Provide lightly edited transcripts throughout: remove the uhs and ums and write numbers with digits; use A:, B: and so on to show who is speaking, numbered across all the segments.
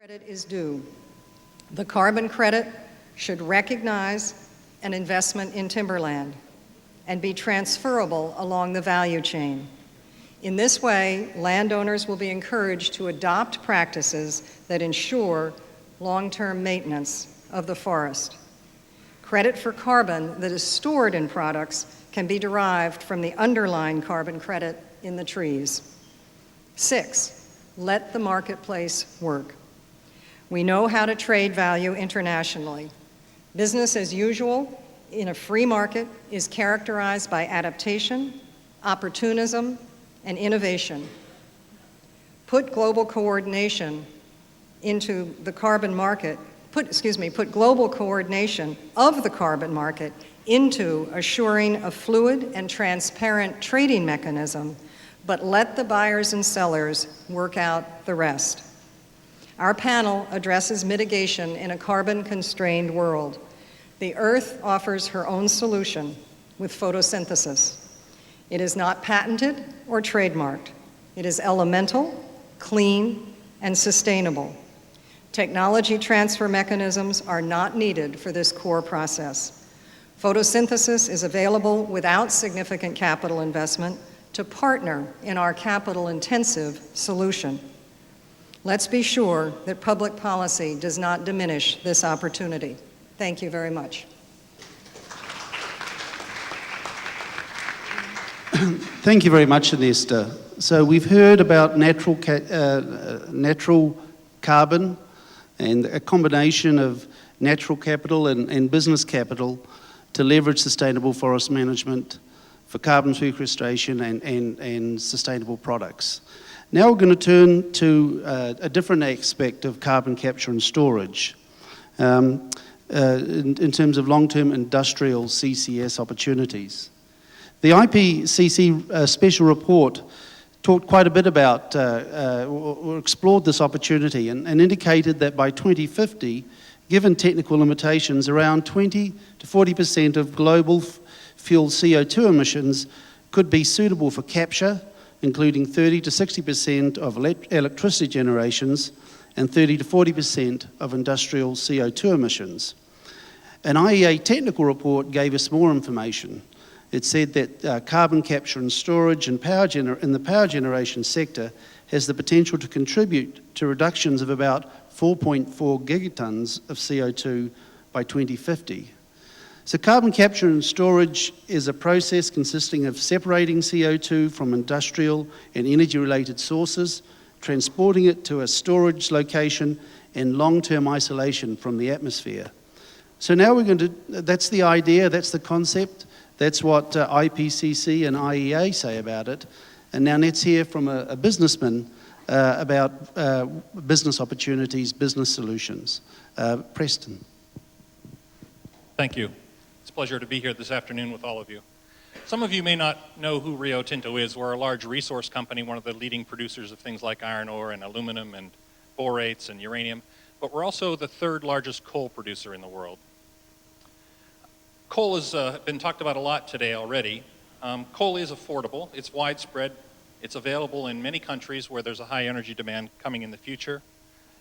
A: Credit is due. The carbon credit should recognize an investment in timberland and be transferable along the value chain. In this way, landowners will be encouraged to adopt practices that ensure long-term maintenance of the forest. Credit for carbon that is stored in products can be derived from the underlying carbon credit in the trees. 6, let the marketplace work. We know how to trade value internationally. Business as usual in a free market is characterized by adaptation, opportunism, and innovation. Put global coordination into the carbon market, put global coordination of the carbon market into assuring a fluid and transparent trading mechanism, but let the buyers and sellers work out the rest. Our panel addresses mitigation in a carbon-constrained world. The Earth offers her own solution with photosynthesis. It is not patented or trademarked. It is elemental, clean, and sustainable. Technology transfer mechanisms are not needed for this core process. Photosynthesis is available without significant capital investment to partner in our capital-intensive solution. Let's be sure that public policy does not diminish this opportunity. Thank you very much.
B: Thank you very much, Ernesta. So we've heard about natural carbon and a combination of natural capital and business capital to leverage sustainable forest management for carbon sequestration and sustainable products. Now we're going to turn to a different aspect of carbon capture and storage in terms of long-term industrial CCS opportunities. The IPCC special report talked quite a bit about, or explored this opportunity and indicated that by 2050, given technical limitations, around 20 to 40% of global fuel CO2 emissions could be suitable for capture, including 30 to 60% of electricity generations and 30 to 40% of industrial CO2 emissions. An IEA technical report gave us more information. It said that carbon capture and storage in the power generation sector has the potential to contribute to reductions of about 4.4 gigatons of CO2 by 2050. So carbon capture and storage is a process consisting of separating CO2 from industrial and energy-related sources, transporting it to a storage location, and long-term isolation from the atmosphere. So now we're going to, that's the idea, that's the concept, that's what IPCC and IEA say about it. And now let's hear from a businessman about business opportunities, business solutions. Preston.
C: Thank you. It's a pleasure to be here this afternoon with all of you. Some of you may not know who Rio Tinto is. We're a large resource company, one of the leading producers of things like iron ore and aluminum and borates and uranium, but we're also the third largest coal producer in the world. Coal has been talked about a lot today already. Coal is affordable, it's widespread, it's available in many countries where there's a high energy demand coming in the future.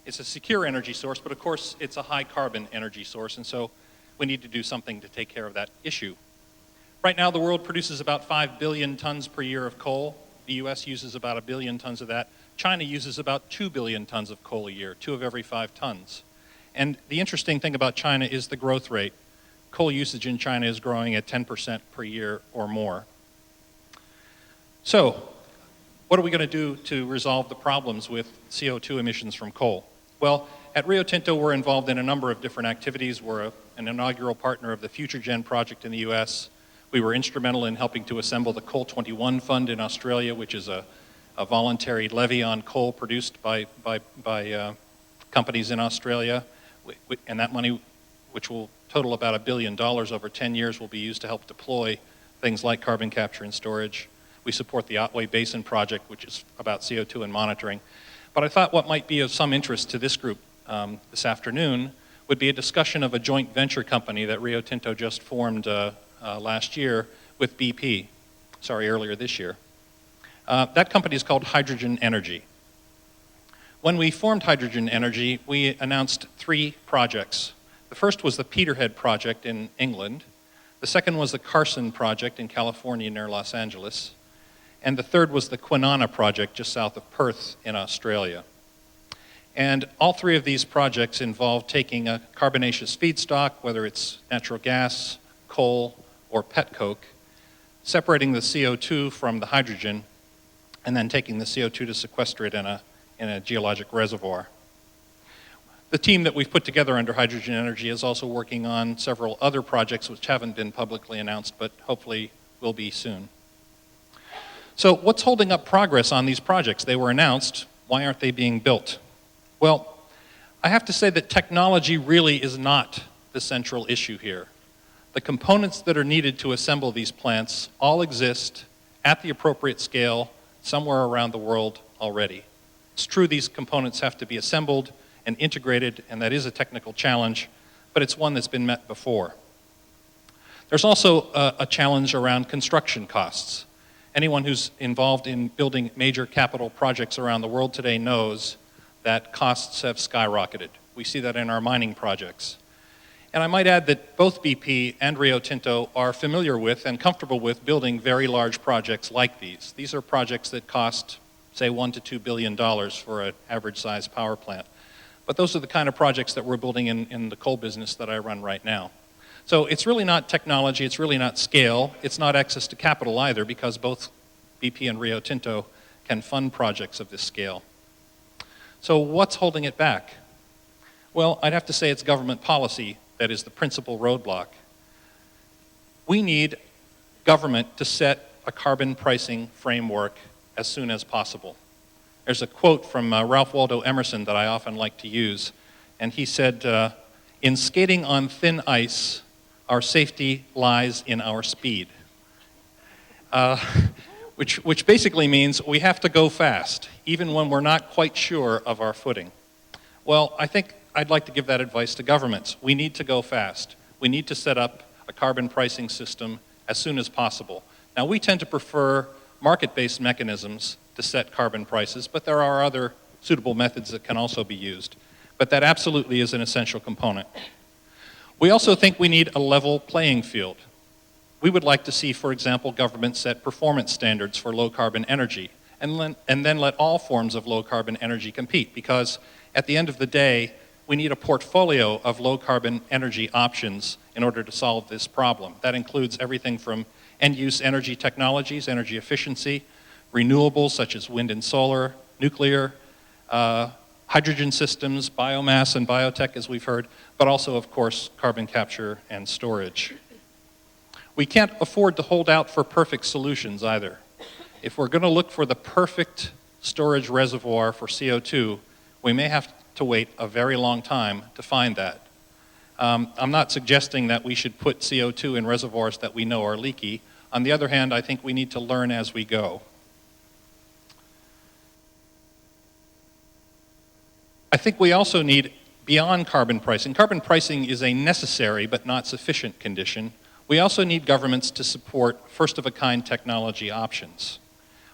C: It's a secure energy source, but of course it's a high carbon energy source, and so we need to do something to take care of that issue. Right now the world produces about 5 billion tons per year of coal. The US uses about 1 billion tons of that. China uses about 2 billion tons of coal a year, 2 of every 5 tons. And the interesting thing about China is the growth rate. Coal usage in China is growing at 10% per year or more. So, what are we going to do to resolve the problems with CO2 emissions from coal? Well, at Rio Tinto, we're involved in a number of different activities. We're an inaugural partner of the FutureGen project in the US. We were instrumental in helping to assemble the Coal 21 Fund in Australia, which is a voluntary levy on coal produced by companies in Australia. And that money, which will total about $1 billion over 10 years, will be used to help deploy things like carbon capture and storage. We support the Otway Basin project, which is about CO2 and monitoring. But I thought what might be of some interest to this group this afternoon would be a discussion of a joint venture company that Rio Tinto just formed last year with BP, earlier this year. That company is called Hydrogen Energy. When we formed Hydrogen Energy, we announced 3 projects. The first was the Peterhead project in England. The second was the Carson project in California near Los Angeles. And the third was the Kwinana project just south of Perth in Australia. And all 3 of these projects involve taking a carbonaceous feedstock, whether it's natural gas, coal, or petcoke, separating the CO2 from the hydrogen, and then taking the CO2 to sequester it in a geologic reservoir. The team that we've put together under Hydrogen Energy is also working on several other projects which haven't been publicly announced, but hopefully will be soon. So what's holding up progress on these projects? They were announced. Why aren't they being built? Well, I have to say that technology really is not the central issue here. The components that are needed to assemble these plants all exist at the appropriate scale somewhere around the world already. It's true these components have to be assembled and integrated, and that is a technical challenge, but it's one that's been met before. There's also a challenge around construction costs. Anyone who's involved in building major capital projects around the world today knows that costs have skyrocketed. We see that in our mining projects. And I might add that both BP and Rio Tinto are familiar with and comfortable with building very large projects like these. These are projects that cost, say, $1 to $2 billion for an average-sized power plant. But those are the kind of projects that we're building in the coal business that I run right now. So it's really not technology, it's really not scale, it's not access to capital either, because both BP and Rio Tinto can fund projects of this scale. So what's holding it back? Well, I'd have to say it's government policy that is the principal roadblock. We need government to set a carbon pricing framework as soon as possible. There's a quote from Ralph Waldo Emerson that I often like to use, and he said, "In skating on thin ice, our safety lies in our speed." Which basically means we have to go fast, even when we're not quite sure of our footing. Well, I think I'd like to give that advice to governments. We need to go fast. We need to set up a carbon pricing system as soon as possible. Now, we tend to prefer market-based mechanisms to set carbon prices, but there are other suitable methods that can also be used. But that absolutely is an essential component. We also think we need a level playing field. We would like to see, for example, government set performance standards for low-carbon energy, and then let all forms of low-carbon energy compete, because at the end of the day, we need a portfolio of low-carbon energy options in order to solve this problem. That includes everything from end-use energy technologies, energy efficiency, renewables such as wind and solar, nuclear, hydrogen systems, biomass and biotech, as we've heard, but also, of course, carbon capture and storage. We can't afford to hold out for perfect solutions either. If we're going to look for the perfect storage reservoir for CO2, we may have to wait a very long time to find that. I'm not suggesting that we should put CO2 in reservoirs that we know are leaky. On the other hand, I think we need to learn as we go. I think we also need, beyond carbon pricing is a necessary but not sufficient condition. We also need governments to support first-of-a-kind technology options.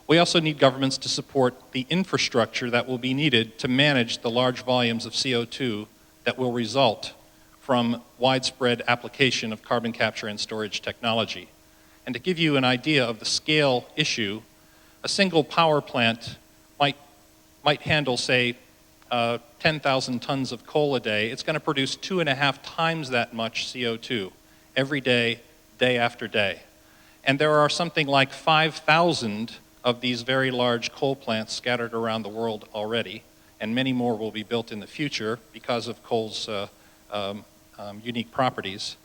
C: We also need governments to support the infrastructure that will be needed to manage the large volumes of CO2 that will result from widespread application of carbon capture and storage technology. And to give you an idea of the scale issue, a single power plant might handle, say, 10,000 tons of coal a day. It's going to produce 2.5 times that much CO2 every day, day after day. And there are something like 5,000 of these very large coal plants scattered around the world already, and many more will be built in the future because of coal's unique properties.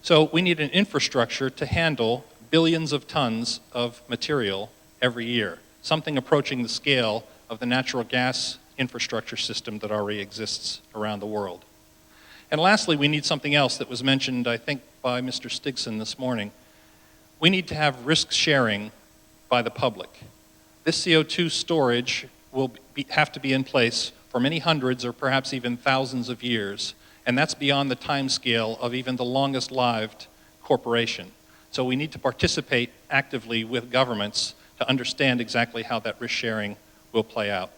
C: So we need an infrastructure to handle billions of tons of material every year, something approaching the scale of the natural gas infrastructure system that already exists around the world. And lastly, we need something else that was mentioned, I think, by Mr. Stigson this morning. We need to have risk sharing by the public. This CO2 storage will have to be in place for many hundreds or perhaps even thousands of years, and that's beyond the time scale of even the longest-lived corporation. So we need to participate actively with governments to understand exactly how that risk sharing will play out.